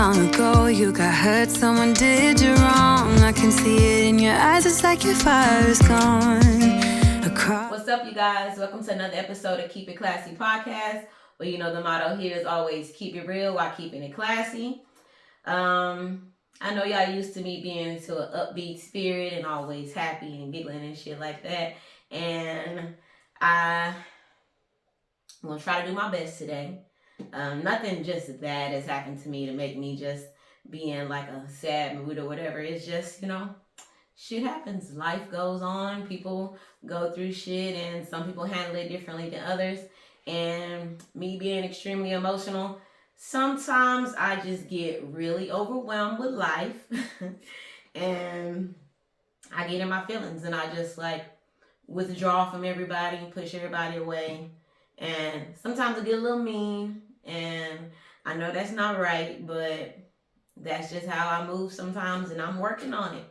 long ago. You got hurt, someone did you wrong. I can see it in your eyes, it's like your fire is gone. What's up, you guys? Welcome to another episode of Keep It Classy podcast. Well, you know the motto here is always keep it real while keeping it classy. I know y'all used to me being into an upbeat spirit and always happy and giggling and shit like that. And I'm going to try to do my best today. Nothing just bad has happened to me to make me just be in like a sad mood or whatever. It's just, shit happens. Life goes on. People go through shit and some people handle it differently than others. And me being extremely emotional, sometimes I just get really overwhelmed with life and I get in my feelings and I just like withdraw from everybody, push everybody away. And sometimes I get a little mean and I know that's not right, but that's just how I move sometimes and I'm working on it.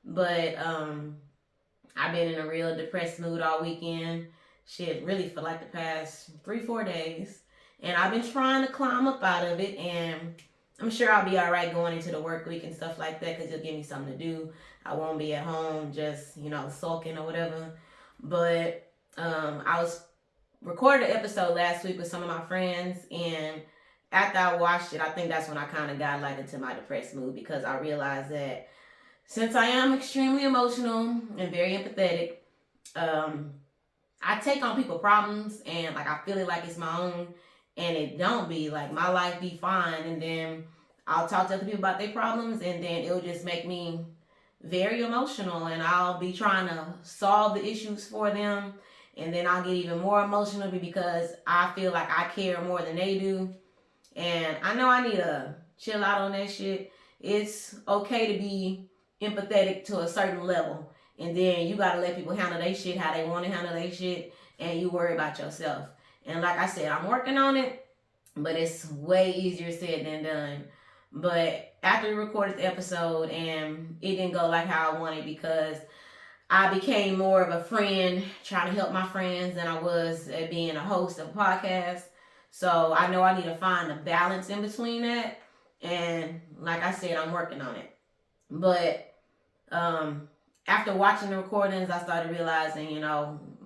But I've been in a real depressed mood all weekend. Shit, really for like the past 3-4 days. And I've been trying to climb up out of it. And I'm sure I'll be all right going into the work week and stuff like that because it'll give me something to do. I won't be at home just, sulking or whatever. But I was recorded an episode last week with some of my friends. And after I watched it, I think that's when I kind of got like into my depressed mood because I realized that since I am extremely emotional and very empathetic, I take on people's problems and like I feel it like it's my own and it don't be like my life be fine and then I'll talk to other people about their problems and then it'll just make me very emotional and I'll be trying to solve the issues for them and then I'll get even more emotional because I feel like I care more than they do and I know I need to chill out on that shit. It's okay to be empathetic to a certain level. And then you got to let people handle their shit how they want to handle their shit. And you worry about yourself. And like I said, I'm working on it. But it's way easier said than done. But after we recorded the episode and it didn't go like how I wanted because I became more of a friend trying to help my friends than I was at being a host of a podcast. So I know I need to find a balance in between that. And like I said, I'm working on it. But after watching the recordings, I started realizing,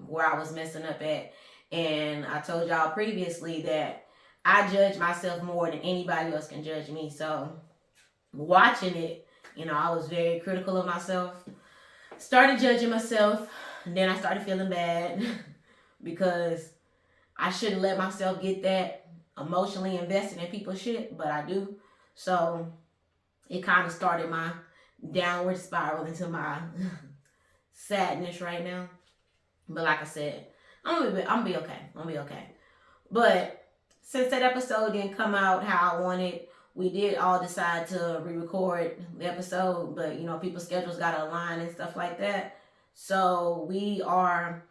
where I was messing up at. And I told y'all previously that I judge myself more than anybody else can judge me. So watching it, I was very critical of myself. Started judging myself. And then I started feeling bad because I shouldn't let myself get that emotionally invested in people's shit, but I do. So it kind of started my downward spiral into my sadness right now. But like I said, I'm gonna be okay. But since that episode didn't come out how I wanted, we did all decide to re-record the episode. But people's schedules gotta align and stuff like that. So we are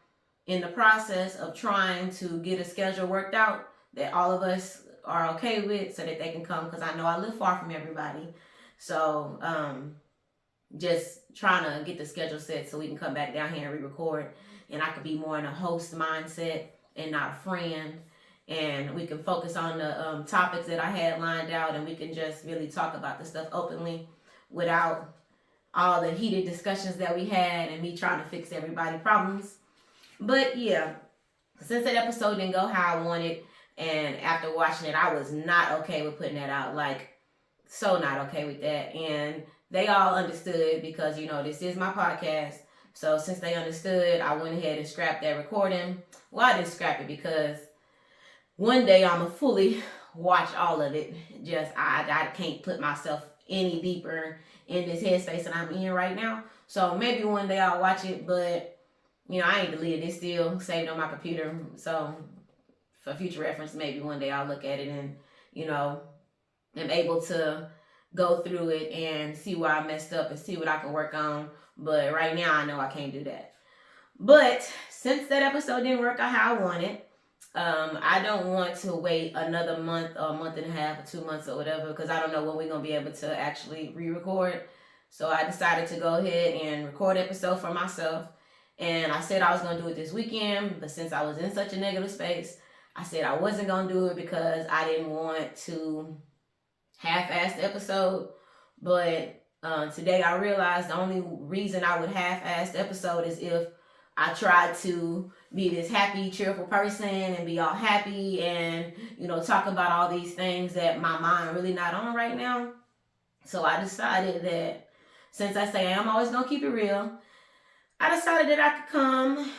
in the process of trying to get a schedule worked out that all of us are okay with so that they can come because I know I live far from everybody. So just trying to get the schedule set so we can come back down here and re-record and I could be more in a host mindset and not a friend and we can focus on the topics that I had lined out and we can just really talk about the stuff openly without all the heated discussions that we had and me trying to fix everybody's problems. But yeah, since that episode didn't go how I wanted and after watching it I was not okay with putting that out, like so not okay with that. And they all understood because, this is my podcast. So since they understood, I went ahead and scrapped that recording. Well, I didn't scrap it because one day I'm going to fully watch all of it. Just, I can't put myself any deeper in this headspace that I'm in right now. So maybe one day I'll watch it, but, I ain't deleted it still, saved on my computer. So for future reference, maybe one day I'll look at it and, am able to go through it and see where I messed up and see what I can work on. But right now, I know I can't do that. But since that episode didn't work out how I wanted, I don't want to wait another month or a month and a half or 2 months or whatever because I don't know when we're going to be able to actually re-record. So I decided to go ahead and record an episode for myself. And I said I was going to do it this weekend, but since I was in such a negative space, I said I wasn't going to do it because I didn't want to half-assed episode, but today I realized the only reason I would half-ass the episode is if I tried to be this happy, cheerful person and be all happy and, talk about all these things that my mind really not on right now. So I decided that since I say I'm always gonna keep it real, I decided that I could come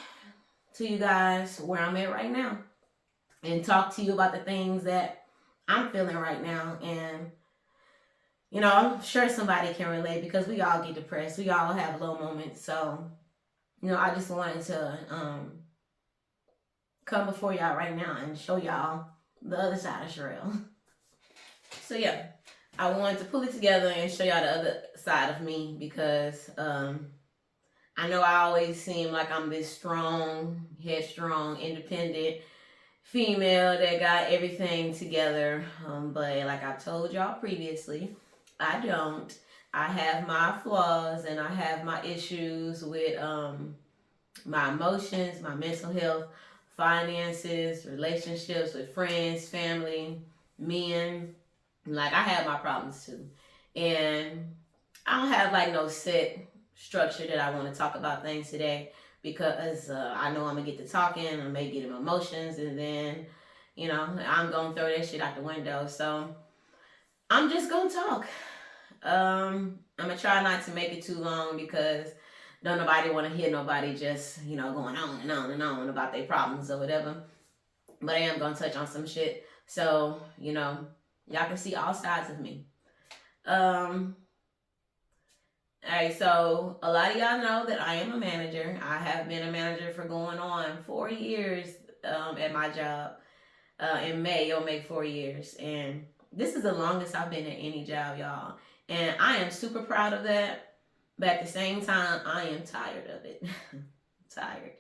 to you guys where I'm at right now and talk to you about the things that I'm feeling right now. And I'm sure somebody can relate because we all get depressed. We all have low moments. So, I just wanted to come before y'all right now and show y'all the other side of Sherelle. So, yeah, I wanted to pull it together and show y'all the other side of me because I know I always seem like I'm this strong, headstrong, independent female that got everything together. But like I told y'all previously, I don't. I have my flaws and I have my issues with my emotions, my mental health, finances, relationships with friends, family, men. Like I have my problems too. And I don't have like no set structure that I want to talk about things today because I know I'm gonna get to talking, I may get in emotions, and then I'm gonna throw that shit out the window. So I'm just gonna talk. I'm gonna try not to make it too long because don't nobody want to hear nobody just going on and on and on about their problems or whatever. But I am gonna touch on some shit so y'all can see all sides of me. Alright, so a lot of y'all know that I am a manager. I have been a manager for going on 4 years at my job. In May, it'll make 4 years. And this is the longest I've been at any job, y'all. And I am super proud of that. But at the same time, I am tired of it. Tired.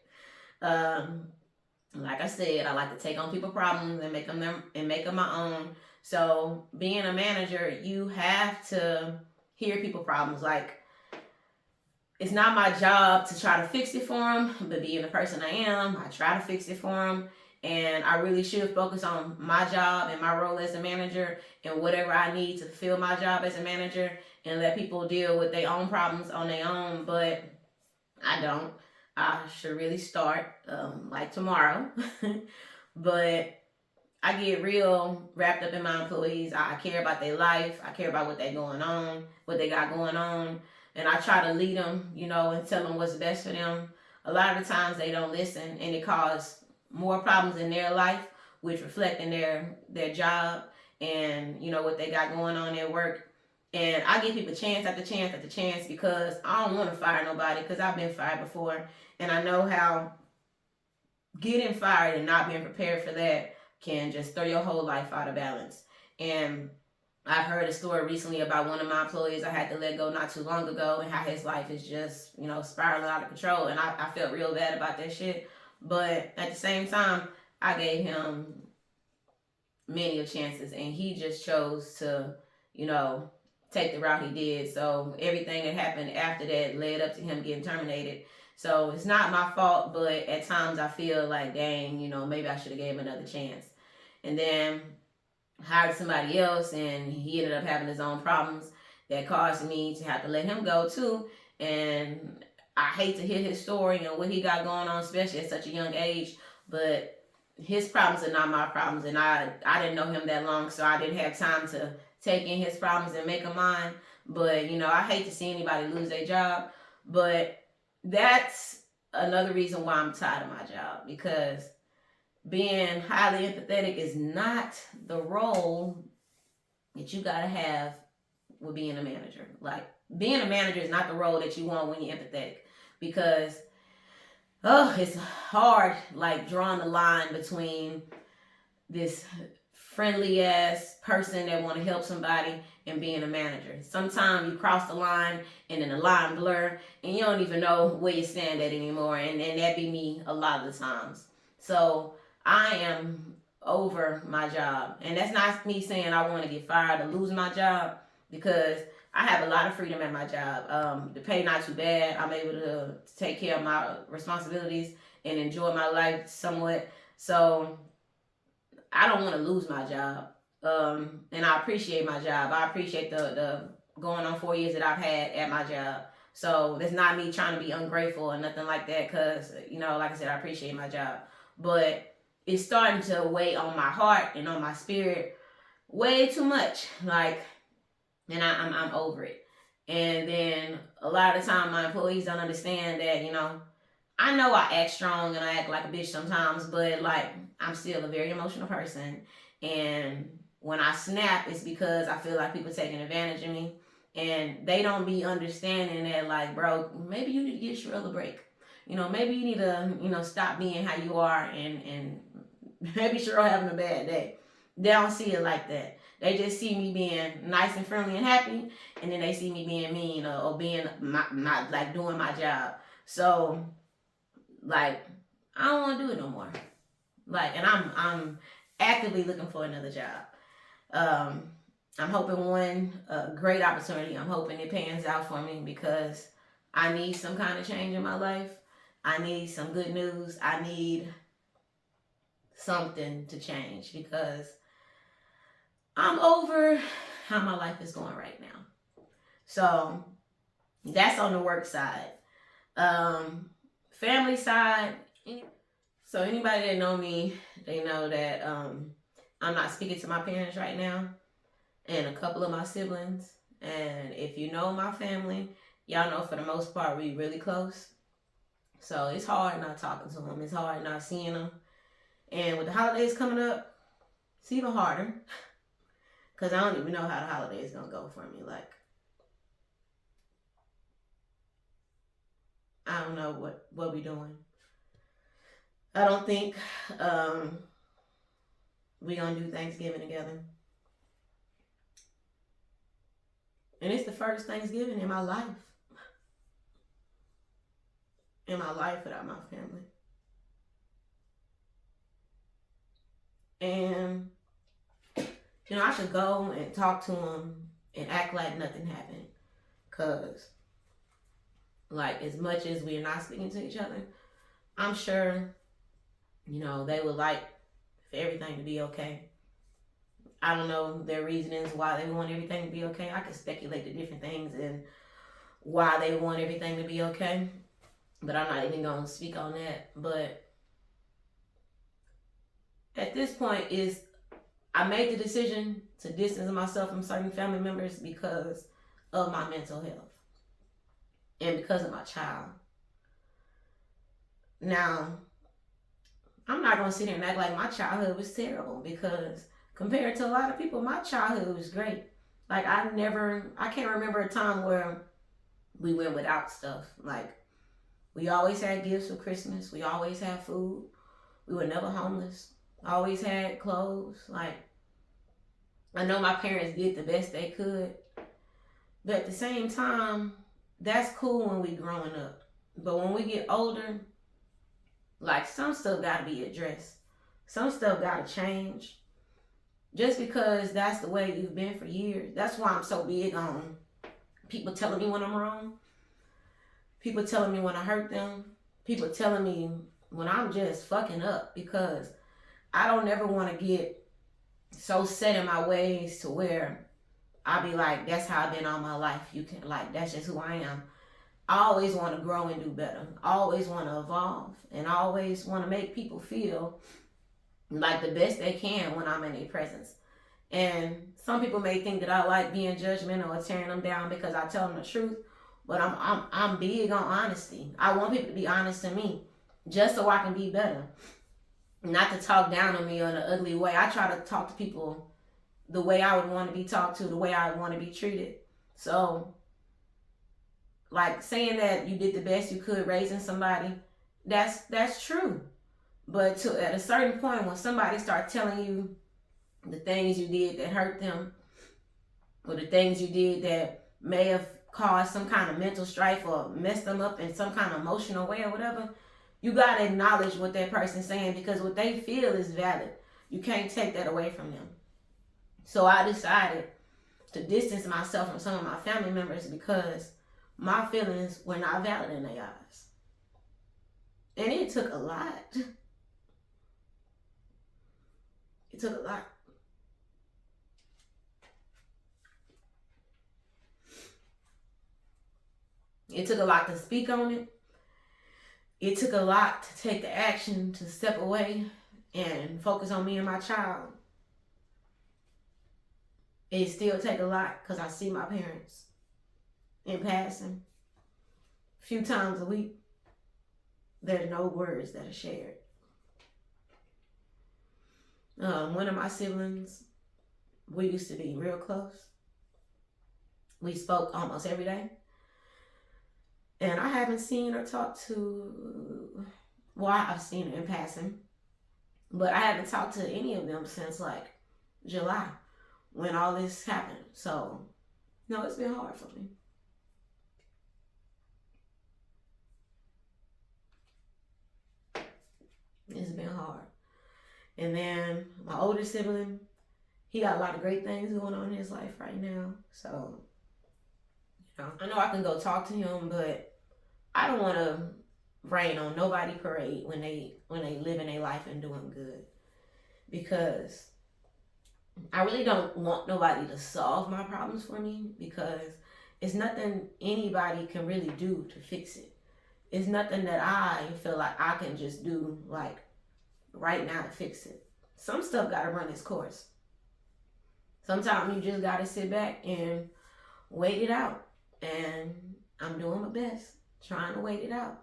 Like I said, I like to take on people's problems and make them my own. So being a manager, you have to hear people's problems. Like, it's not my job to try to fix it for them, but being the person I am, I try to fix it for them. And I really should focus on my job and my role as a manager and whatever I need to fulfill my job as a manager and let people deal with their own problems on their own. But I don't. I should really start like tomorrow. But I get real wrapped up in my employees. I care about their life. I care about what they got going on. And I try to lead them, and tell them what's best for them. A lot of the times they don't listen, and it causes more problems in their life, which reflect in their job and, what they got going on at work. And I give people chance after chance after chance because I don't want to fire nobody because I've been fired before. And I know how getting fired and not being prepared for that can just throw your whole life out of balance. And I've heard a story recently about one of my employees I had to let go not too long ago and how his life is just, spiraling out of control. And I felt real bad about that shit. But at the same time, I gave him many of chances and he just chose to, take the route he did. So everything that happened after that led up to him getting terminated. So it's not my fault, but at times I feel like, dang, maybe I should have gave him another chance. And then hired somebody else and he ended up having his own problems that caused me to have to let him go too. And I hate to hear his story and what he got going on, especially at such a young age, but his problems are not my problems. And I didn't know him that long, so I didn't have time to take in his problems and make them mine. But, I hate to see anybody lose their job, but that's another reason why I'm tired of my job, because being highly empathetic is not the role that you gotta have with being a manager. Like, being a manager is not the role that you want when you're empathetic, because it's hard, like, drawing the line between this friendly ass person that want to help somebody and being a manager. Sometimes you cross the line and then the line blur and you don't even know where you stand at anymore, and that be me a lot of the times. So I am over my job. And that's not me saying I want to get fired or lose my job, because I have a lot of freedom at my job. The pay not too bad. I'm able to take care of my responsibilities and enjoy my life somewhat. So I don't want to lose my job. And I appreciate my job. I appreciate the going on 4 years that I've had at my job. So it's not me trying to be ungrateful or nothing like that, because, like I said, I appreciate my job. But it's starting to weigh on my heart and on my spirit way too much. Like, and I'm over it. And then a lot of the time my employees don't understand that, I know I act strong and I act like a bitch sometimes, but like, I'm still a very emotional person. And when I snap, it's because I feel like people taking advantage of me, and they don't be understanding that, like, bro, maybe you need to get Sherelle a break. Maybe you need to, stop being how you are, and maybe Sherelle having a bad day. They don't see it like that. They just see me being nice and friendly and happy, and then they see me being mean, or being my like doing my job. So, like, I don't want to do it no more. Like, and I'm actively looking for another job. I'm hoping one great opportunity. I'm hoping it pans out for me, because I need some kind of change in my life. I need some good news. I need something to change, because I'm over how my life is going right now. So that's on the work side. Family side. So anybody that know me, they know that I'm not speaking to my parents right now, and a couple of my siblings. And if you know my family, y'all know for the most part we really close. So it's hard not talking to them. It's hard not seeing them. And with the holidays coming up, it's even harder, because I don't even know how the holidays gonna go for me. Like, I don't know what we doing. I don't think we gonna do Thanksgiving together. And it's the first Thanksgiving in my life. In my life without my family. And, I should go and talk to them and act like nothing happened. Because, like, as much as we're not speaking to each other, I'm sure, they would like for everything to be okay. I don't know their reasonings why they want everything to be okay. I can speculate the different things and why they want everything to be okay. But I'm not even going to speak on that. But at this point, I made the decision to distance myself from certain family members because of my mental health and because of my child. Now, I'm not going to sit here and act like my childhood was terrible, because compared to a lot of people, my childhood was great. Like, I can't remember a time where we went without stuff. Like, we always had gifts for Christmas. We always had food. We were never homeless. Always had clothes. Like, I know my parents did the best they could. But at the same time, that's cool when we growing up. But when we get older, like, some stuff got to be addressed. Some stuff got to change. Just because that's the way you've been for years. That's why I'm so big on people telling me when I'm wrong. People telling me when I hurt them. People telling me when I'm just fucking up. Because I don't ever want to get so set in my ways to where I'll be like, that's how I've been all my life. You can, like, that's just who I am. I always want to grow and do better. I always want to evolve. And I always want to make people feel like the best they can when I'm in their presence. And some people may think that I like being judgmental or tearing them down because I tell them the truth. But I'm big on honesty. I want people to be honest to me, just so I can be better. Not to talk down on me in an ugly way. I try to talk to people the way I would want to be talked to, the way I would want to be treated. So, like, saying that you did the best you could raising somebody, that's true. But at a certain point, when somebody starts telling you the things you did that hurt them, or the things you did that may have caused some kind of mental strife or messed them up in some kind of emotional way or whatever, you got to acknowledge what that person's saying, because what they feel is valid. You can't take that away from them. So I decided to distance myself from some of my family members because my feelings were not valid in their eyes. And it took a lot. It took a lot. It took a lot to speak on it. It took a lot to take the action to step away and focus on me and my child. It still take a lot because I see my parents in passing a few times a week. There's no words that are shared. One of my siblings, we used to be real close. We spoke almost every day. And I haven't seen or talked to, well, I've seen her in passing, but I haven't talked to any of them since like July when all this happened. So, no, it's been hard for me. It's been hard. And then my older sibling, he got a lot of great things going on in his life right now. So, I know I can go talk to him, but I don't want to rain on nobody parade when they living their life and doing good, because I really don't want nobody to solve my problems for me, because it's nothing anybody can really do to fix it. It's nothing that I feel like I can just do like right now to fix it. Some stuff got to run its course. Sometimes you just got to sit back and wait it out. And I'm doing my best, trying to wait it out.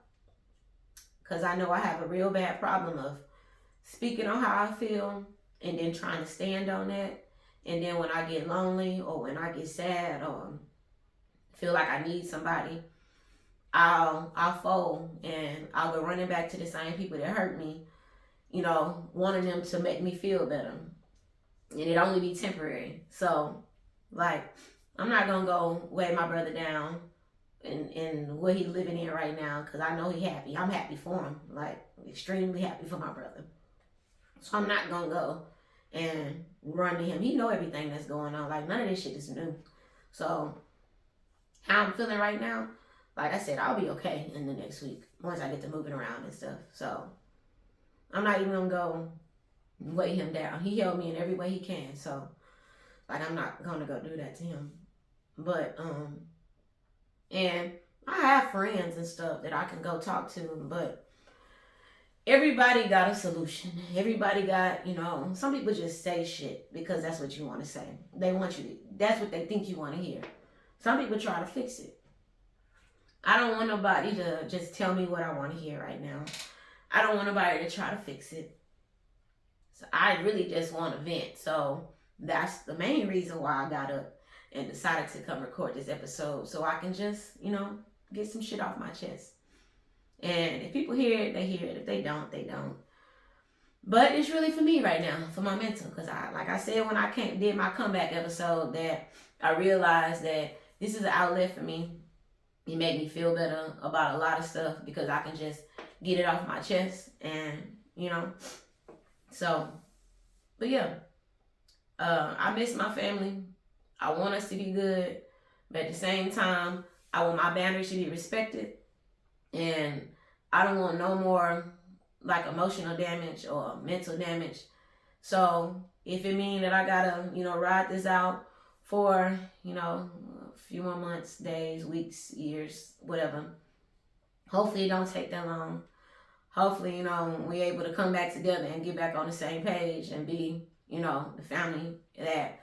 Because I know I have a real bad problem of speaking on how I feel and then trying to stand on that. And then when I get lonely or when I get sad or feel like I need somebody, I'll fold and I'll go running back to the same people that hurt me, wanting them to make me feel better. And it only be temporary. So, like, I'm not going to go weigh my brother down in what he's living in right now, because I know he's happy. I'm happy for him, like extremely happy for my brother. So I'm not going to go and run to him. He know everything that's going on. Like, none of this shit is new. So how I'm feeling right now, like I said, I'll be okay in the next week once I get to moving around and stuff. So I'm not even going to go weigh him down. He held me in every way he can. So, like, I'm not going to go do that to him. But, and I have friends and stuff that I can go talk to, but everybody got a solution. Everybody got, some people just say shit because that's what you want to say. They want you to, that's what they think you want to hear. Some people try to fix it. I don't want nobody to just tell me what I want to hear right now. I don't want nobody to try to fix it. So I really just want to vent. So that's the main reason why I got up and decided to come record this episode, so I can just, get some shit off my chest. And if people hear it, they hear it. If they don't, they don't. But it's really for me right now, for my mental. Because like I said when I did my comeback episode, that I realized that this is an outlet for me. It made me feel better about a lot of stuff because I can just get it off my chest. And, so, but yeah. I miss my family. I want us to be good, but at the same time, I want my boundaries to be respected, and I don't want no more like emotional damage or mental damage. So if it means that I gotta, ride this out for, a few more months, days, weeks, years, whatever. Hopefully it don't take that long. Hopefully, we're able to come back together and get back on the same page and be, the family that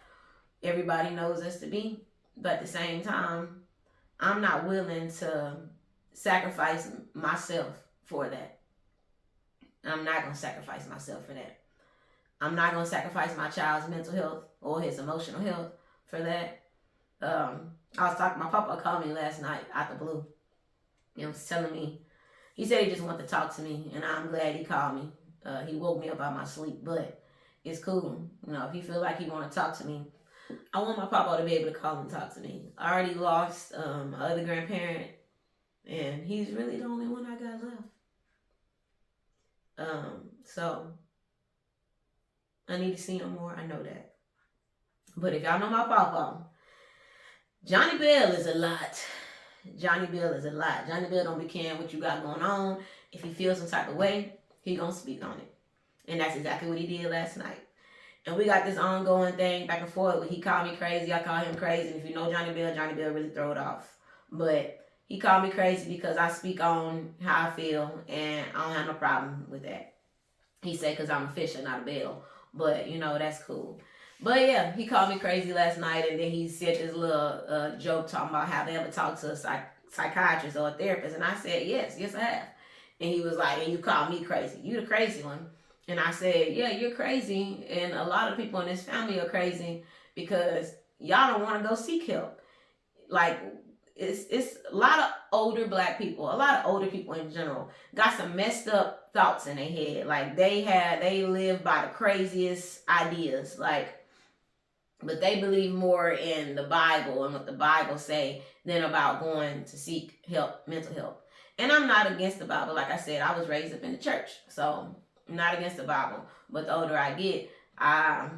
everybody knows us to be. But at the same time, I'm not willing to sacrifice myself for that. I'm not going to sacrifice myself for that. I'm not going to sacrifice my child's mental health or his emotional health for that. I was talking, my papa called me last night out the blue. He was telling me, he said he just wanted to talk to me, and I'm glad he called me. He woke me up out of my sleep, but it's cool. If he feel like he want to talk to me, I want my papa to be able to call and talk to me. I already lost my other grandparent, and he's really the only one I got left. So I need to see him more. I know that. But if y'all know my papa, Johnny Bell is a lot. Johnny Bell is a lot. Johnny Bell don't be caring what you got going on. If he feels some type of way, he gonna speak on it. And that's exactly what he did last night. And we got this ongoing thing back and forth. He called me crazy, I call him crazy. And if you know Johnny Bell really throw it off. But he called me crazy because I speak on how I feel, and I don't have no problem with that. He said because I'm a fisher, not a bell. But, that's cool. But yeah, he called me crazy last night, and then he said this little joke talking about have they ever talked to a psychiatrist or a therapist. And I said, yes, I have. And he was like, and you called me crazy. You the crazy one. And I said, yeah, you're crazy. And a lot of people in this family are crazy because y'all don't want to go seek help. Like, it's a lot of older black people, a lot of older people in general, got some messed up thoughts in their head. Like, they live by the craziest ideas. Like, but they believe more in the Bible and what the Bible say than about going to seek help, mental help. And I'm not against the Bible. Like I said, I was raised up in the church, so I'm not against the Bible. But the older I get, I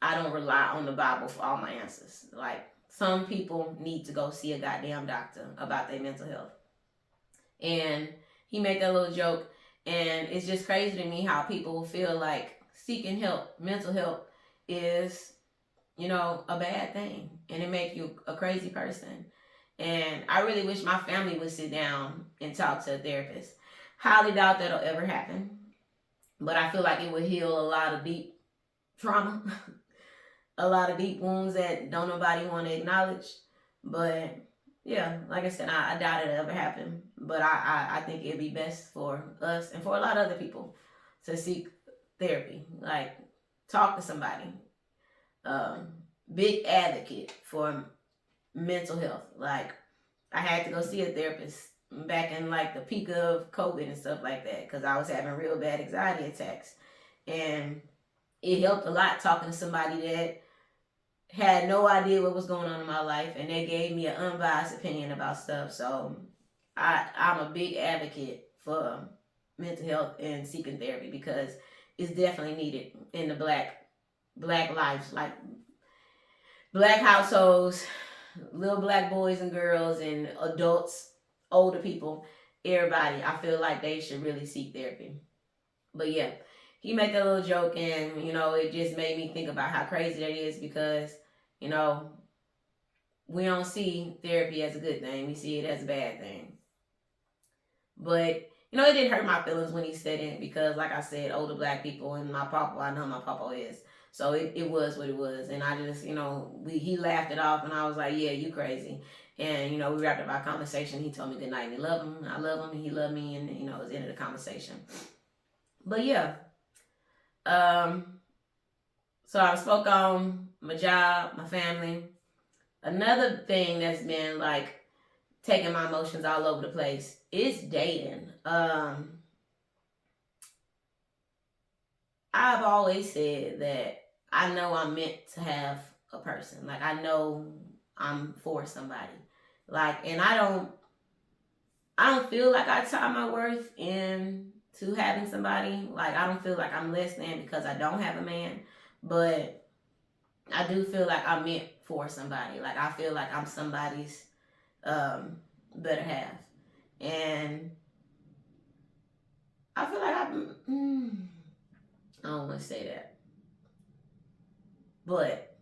don't rely on the Bible for all my answers. Like, some people need to go see a goddamn doctor about their mental health. And he made that little joke, and it's just crazy to me how people feel like seeking help, mental help, is, a bad thing, and it make you a crazy person. And I really wish my family would sit down and talk to a therapist. Highly doubt that'll ever happen, but I feel like it would heal a lot of deep trauma, a lot of deep wounds that don't nobody want to acknowledge. But yeah, like I said, I doubt it'll ever happen, but I think it'd be best for us and for a lot of other people to seek therapy, like talk to somebody. Big advocate for mental health. Like, I had to go see a therapist back in like the peak of COVID and stuff like that because I was having real bad anxiety attacks, and it helped a lot talking to somebody that had no idea what was going on in my life, and they gave me an unbiased opinion about stuff. So I'm a big advocate for mental health and seeking therapy because it's definitely needed in the black lives, like black households, little black boys and girls and adults, older people, everybody. I feel like they should really seek therapy. But yeah, he made that little joke, and it just made me think about how crazy that is because we don't see therapy as a good thing. We see it as a bad thing. But it didn't hurt my feelings when he said it because, like I said, older black people, and my papa, I know who my papa is. So it was what it was. And I just, he laughed it off, and I was like, yeah, you crazy. And, we wrapped up our conversation. He told me good night, and he loved him. I love him, and he loved me, and, it was the end of the conversation. But yeah. So I spoke on my job, my family. Another thing that's been, like, taking my emotions all over the place is dating. I've always said that I know I'm meant to have a person. Like, I know I'm for somebody. Like, and I don't feel like I tie my worth into having somebody. Like, I don't feel like I'm less than because I don't have a man. But I do feel like I'm meant for somebody. Like, I feel like I'm somebody's better half. And I feel like I don't want to say that. But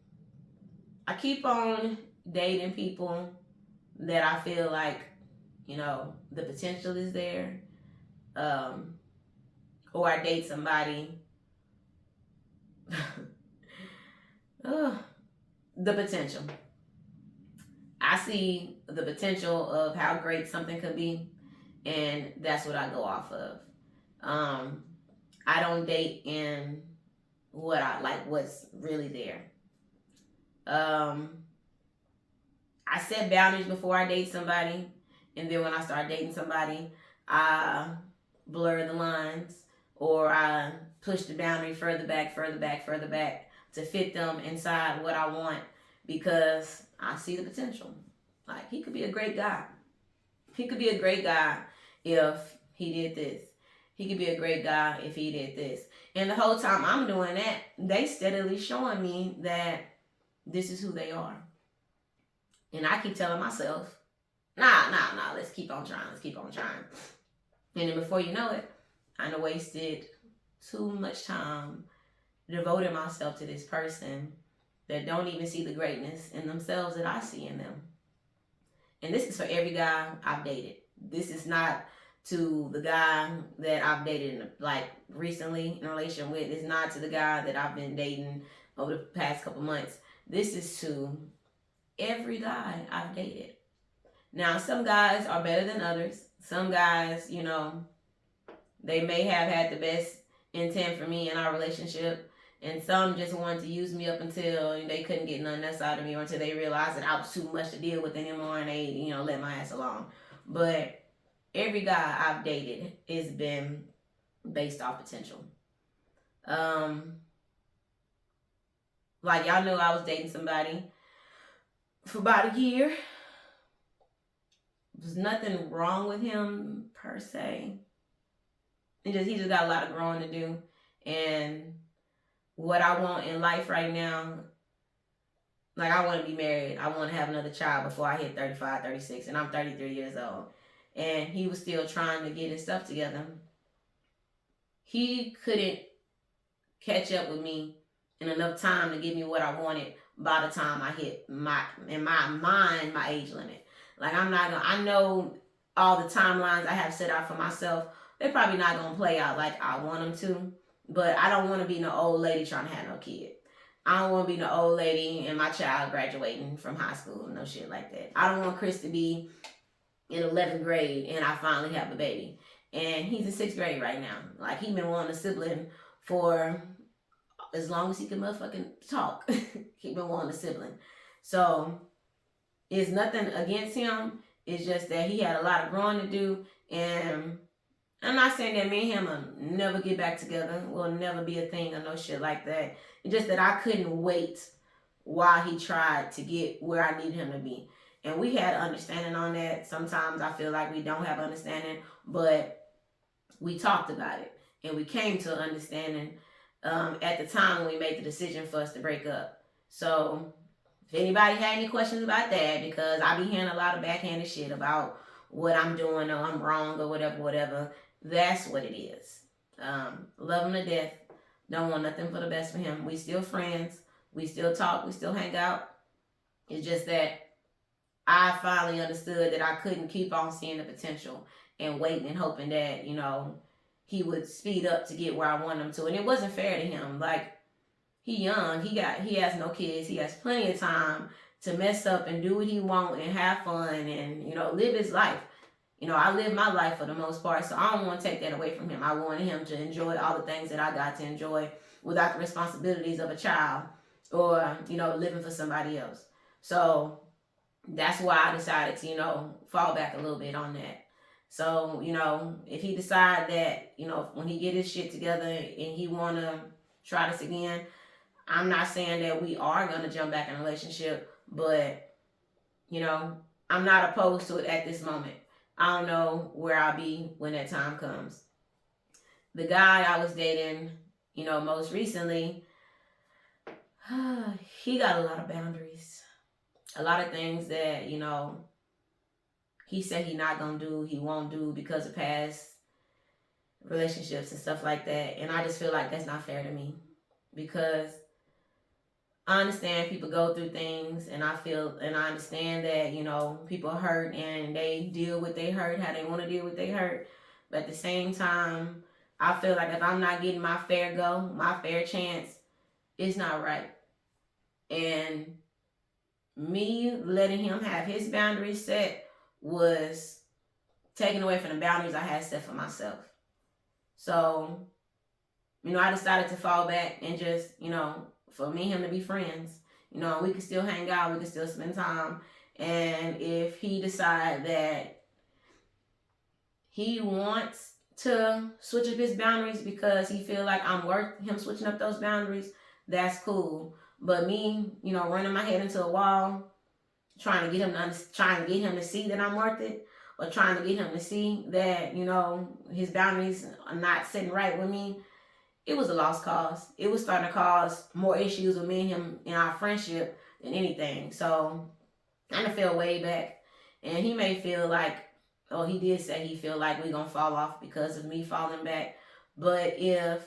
I keep on dating people that I feel like, the potential is there. Or I date somebody. The potential. I see the potential of how great something could be, and that's what I go off of. I don't date in what I like, what's really there. I set boundaries before I date somebody, and then when I start dating somebody, I blur the lines, or I push the boundary further back to fit them inside what I want because I see the potential. Like, he could be a great guy. He could be a great guy if he did this. He could be a great guy if he did this. And the whole time I'm doing that, they steadily showing me that this is who they are. And I keep telling myself, nah, let's keep on trying. And then before you know it, I done wasted too much time devoting myself to this person that don't even see the greatness in themselves that I see in them. and this is for every guy I've dated. This is not to the guy that I've dated like recently in a relation with. It's not to the guy that I've been dating over the past couple months. This is to every guy I've dated. Now, some guys are better than others. Some guys, you know, they may have had the best intent for me in our relationship, and some just wanted to use me up until they couldn't get nothing else out of me, or until they realized that I was too much to deal with anymore, and they, you know, let my ass alone. But every guy I've dated has been based off potential. Like y'all know, I was dating somebody for about a year. There's nothing wrong with him per se. He just got a lot of growing to do. And what I want in life right now, like I want to be married. I want to have another child before I hit 35, 36, and I'm 33 years old. And he was still trying to get his stuff together. He couldn't catch up with me in enough time to give me what I wanted by the time I hit my age limit. Like I know all the timelines I have set out for myself, they're probably not gonna play out like I want them to. But I don't want to be no old lady trying to have no kid. I don't want to be no old lady and my child graduating from high school, no shit like that. I don't want Chris to be in 11th grade and I finally have a baby. And he's in 6th grade right now. Like, he been wanting a sibling for as long as he can motherfucking talk. He been wanting a sibling. So, it's nothing against him. It's just that he had a lot of growing to do. And I'm not saying that me and him will never get back together. We'll never be a thing or no shit like that. It's just that I couldn't wait while he tried to get where I needed him to be. And we had understanding on that. Sometimes I feel like we don't have understanding, but we talked about it. And we came to an understanding at the time when we made the decision for us to break up. So if anybody had any questions about that, because I be hearing a lot of backhanded shit about what I'm doing or I'm wrong or whatever, that's what it is. Love him to death. Don't want nothing for the best for him. We still friends. We still talk. We still hang out. It's just that I finally understood that I couldn't keep on seeing the potential and waiting and hoping that, you know, he would speed up to get where I want him to. And it wasn't fair to him. Like, he young. He has no kids. He has plenty of time to mess up and do what he want and have fun and, you know, live his life. You know, I live my life for the most part, so I don't want to take that away from him. I wanted him to enjoy all the things that I got to enjoy without the responsibilities of a child or, you know, living for somebody else. So that's why I decided to, you know, fall back a little bit on that. So, you know, if he decide that, you know, when he get his shit together and he want to try this again, I'm not saying that we are going to jump back in a relationship, but, you know, I'm not opposed to it at this moment. I don't know where I'll be when that time comes. The guy I was dating, you know, most recently, he got a lot of boundaries. A lot of things that, you know, he said he not gonna do, he won't do because of past relationships and stuff like that. And I just feel like that's not fair to me. Because I understand people go through things, and I understand that, you know, people hurt and they deal with their hurt how they want to deal with their hurt. But at the same time, I feel like if I'm not getting my fair go, my fair chance, it's not right. And me letting him have his boundaries set was taken away from the boundaries I had set for myself. So, you know, I decided to fall back and just, you know, for me and him to be friends. You know, we can still hang out, we can still spend time. And if he decide that he wants to switch up his boundaries because he feel like I'm worth him switching up those boundaries, that's cool. But me, you know, running my head into a wall, trying to get him to see that I'm worth it, or trying to get him to see that, you know, his boundaries are not sitting right with me, it was a lost cause. It was starting to cause more issues with me and him in our friendship than anything. So I done fell way back. And he may feel like, oh, he did say he feel like we gonna fall off because of me falling back. But if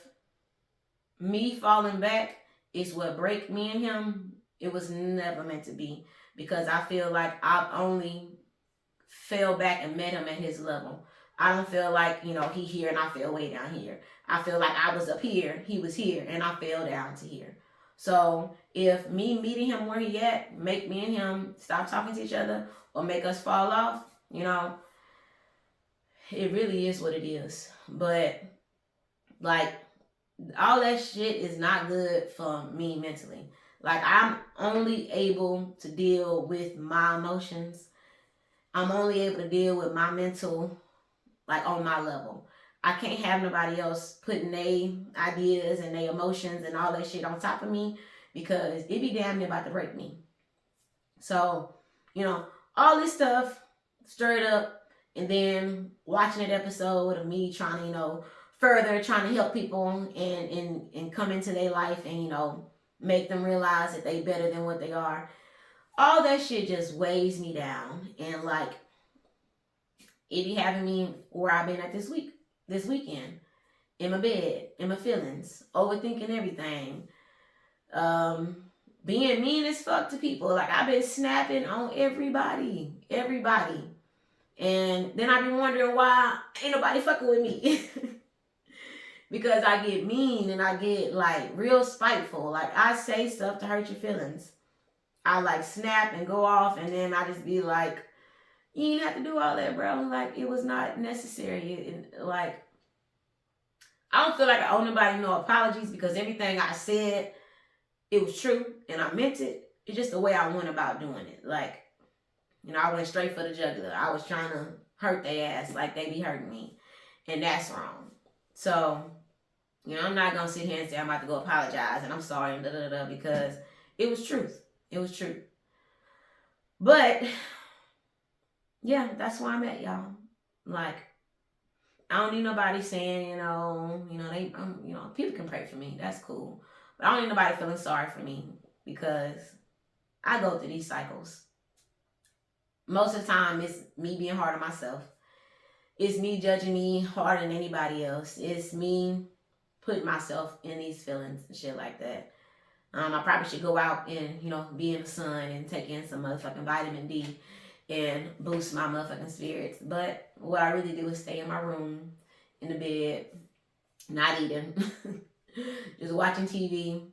me falling back is what break me and him, it was never meant to be. Because I feel like I've only fell back and met him at his level. I don't feel like, he here and I fell way down here. I feel like I was up here, he was here, and I fell down to here. So if me meeting him where he at make me and him stop talking to each other or make us fall off, it really is what it is. But like, all that shit is not good for me mentally. Like, I'm only able to deal with my emotions. I'm only able to deal with my mental, like, on my level. I can't have nobody else putting their ideas and their emotions and all that shit on top of me, because it be damn near about to break me. So, all this stuff stirred up, and then watching that episode of me trying to, trying to help people and come into their life and, make them realize that they better than what they are. All that shit just weighs me down, and like, it be having me where I've been at this weekend, in my bed, in my feelings, overthinking everything, being mean as fuck to people. Like, I've been snapping on everybody, and then I be wondering why ain't nobody fucking with me. Because I get mean and I get like real spiteful. Like, I say stuff to hurt your feelings. I like snap and go off, and then I just be like, you didn't have to do all that, bro. Like, it was not necessary. Like, I don't feel like I owe nobody no apologies, because everything I said, it was true and I meant it. It's just the way I went about doing it. Like, I went straight for the jugular. I was trying to hurt their ass like they be hurting me. And that's wrong. So, I'm not going to sit here and say I'm about to go apologize and I'm sorry and da-da-da-da, because it was truth. It was true. But, yeah, that's where I'm at, y'all. Like, I don't need nobody saying, people can pray for me. That's cool. But I don't need nobody feeling sorry for me, because I go through these cycles. Most of the time, it's me being hard on myself. It's me judging me harder than anybody else. It's me putting myself in these feelings and shit like that. I probably should go out and, be in the sun and take in some motherfucking vitamin D and boost my motherfucking spirits. But what I really do is stay in my room, in the bed, not eating, just watching TV,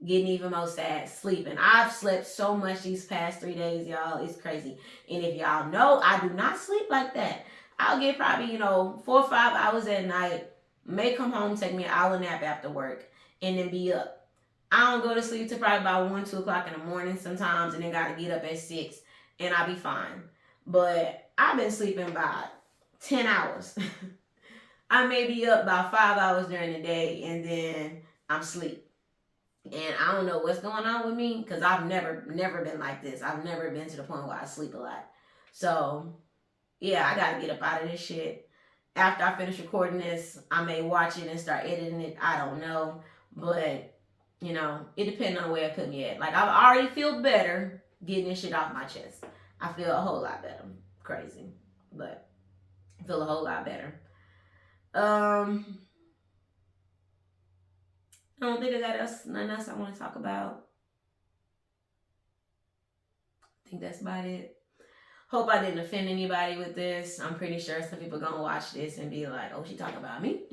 getting even more sad, sleeping. I've slept so much these past 3 days, y'all. It's crazy. And if y'all know, I do not sleep like that. I'll get probably, 4 or 5 hours at night, may come home, take me an hour nap after work, and then be up. I don't go to sleep till probably about 1, 2 o'clock in the morning sometimes, and then got to get up at 6, and I'll be fine. But I've been sleeping about 10 hours. I may be up about 5 hours during the day, and then I'm asleep. And I don't know what's going on with me, because I've never been like this. I've never been to the point where I sleep a lot. So, yeah, I got to get up out of this shit. After I finish recording this, I may watch it and start editing it. I don't know. But, it depends on where it put me at. Like, I already feel better getting this shit off my chest. I feel a whole lot better. Crazy. But I feel a whole lot better. I don't think I got nothing else I want to talk about. I think that's about it. Hope I didn't offend anybody with this. I'm pretty sure some people gonna watch this and be like, oh, she talking about me?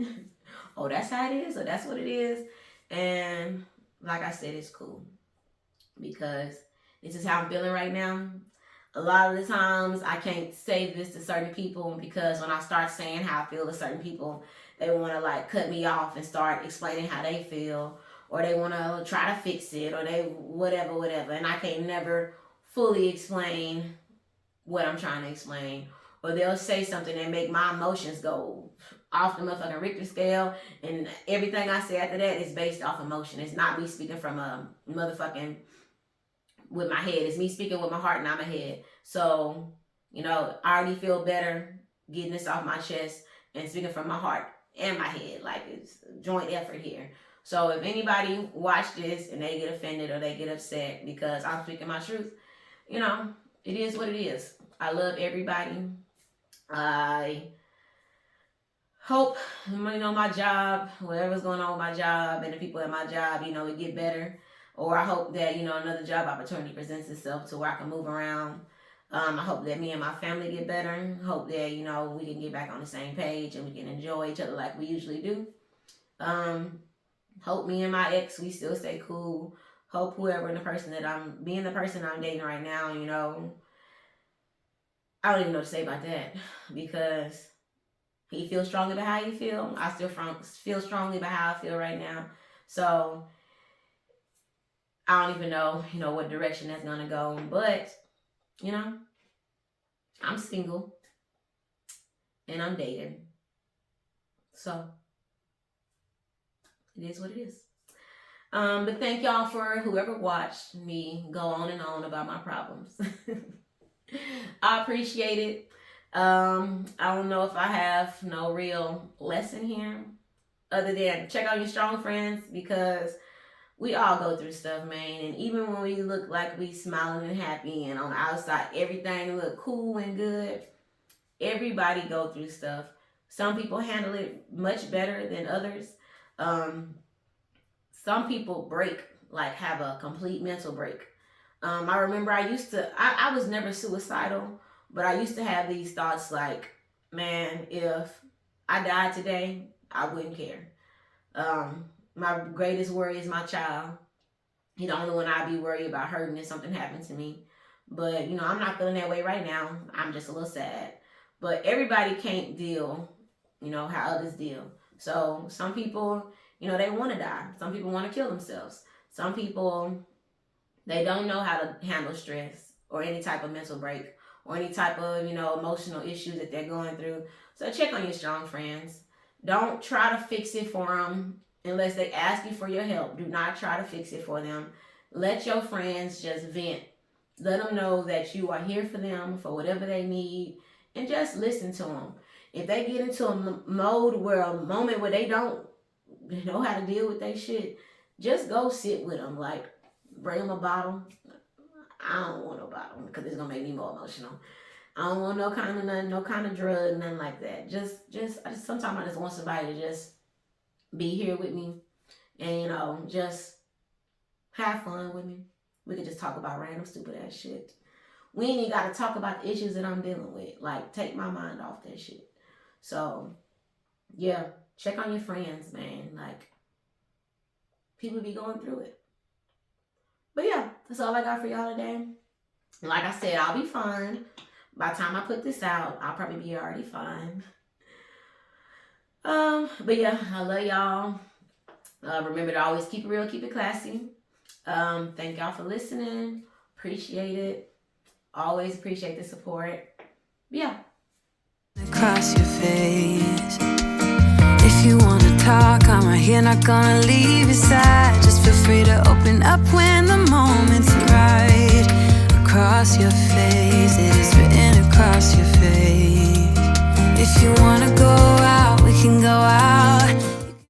Oh, that's how it is? Or that's what it is? And like I said, it's cool. Because this is how I'm feeling right now. A lot of the times I can't say this to certain people, because when I start saying how I feel to certain people, they want to like cut me off and start explaining how they feel, or they want to try to fix it, or they whatever. And I can never fully explain what I'm trying to explain. Or they'll say something and make my emotions go off the motherfucking Richter scale, and everything I say after that is based off emotion. It's not me speaking from a motherfucking with my head. It's me speaking with my heart, not my head. So, I already feel better getting this off my chest and speaking from my heart and my head. Like, it's a joint effort here. So if anybody watch this and they get offended or they get upset because I'm speaking my truth, it is what it is. I love everybody. I hope, my job, whatever's going on with my job and the people at my job, it get better. Or I hope that, another job opportunity presents itself to where I can move around. I hope that me and my family get better. Hope that, we can get back on the same page and we can enjoy each other like we usually do. Hope me and my ex, we still stay cool. Hope whoever the person I'm dating right now, I don't even know what to say about that, because he feels strongly about how he feel. I still feel strongly about how I feel right now. So I don't even know, what direction that's gonna go. But, I'm single and I'm dating. So it is what it is. But thank y'all for whoever watched me go on and on about my problems. I appreciate it. I don't know if I have no real lesson here other than check out your strong friends, because we all go through stuff, man. And even when we look like we smiling and happy and on the outside everything look cool and good, everybody go through stuff. Some people handle it much better than others. Some people have a complete mental break. I remember I was never suicidal, but I used to have these thoughts like, man, if I died today, I wouldn't care. My greatest worry is my child. He's the only one I'd be worried about hurting if something happened to me. But, I'm not feeling that way right now. I'm just a little sad. But everybody can't deal, how others deal. So some people, they want to die. Some people want to kill themselves. Some people, they don't know how to handle stress or any type of mental break or any type of, emotional issues that they're going through. So check on your strong friends. Don't try to fix it for them unless they ask you for your help. Do not try to fix it for them. Let your friends just vent. Let them know that you are here for them for whatever they need, and just listen to them. If they get into a moment where they don't know how to deal with their shit, just go sit with them. Like, bring them a bottle. I don't want no bottle because it's gonna make me more emotional. I don't want no kind of drug, nothing like that. Sometimes I just want somebody to just be here with me and, just have fun with me. We could just talk about random stupid ass shit. We ain't even got to talk about the issues that I'm dealing with. Like, take my mind off that shit. So, yeah, check on your friends, man. Like, people be going through it. But yeah, that's all I got for y'all today. Like I said, I'll be fine. By the time I put this out, I'll probably be already fine. But yeah, I love y'all. Remember to always keep it real, keep it classy. Thank y'all for listening. Appreciate it. Always appreciate the support. Yeah. Across your face. If you wanna talk, I'm right here, not gonna leave your side. Just feel free to open up when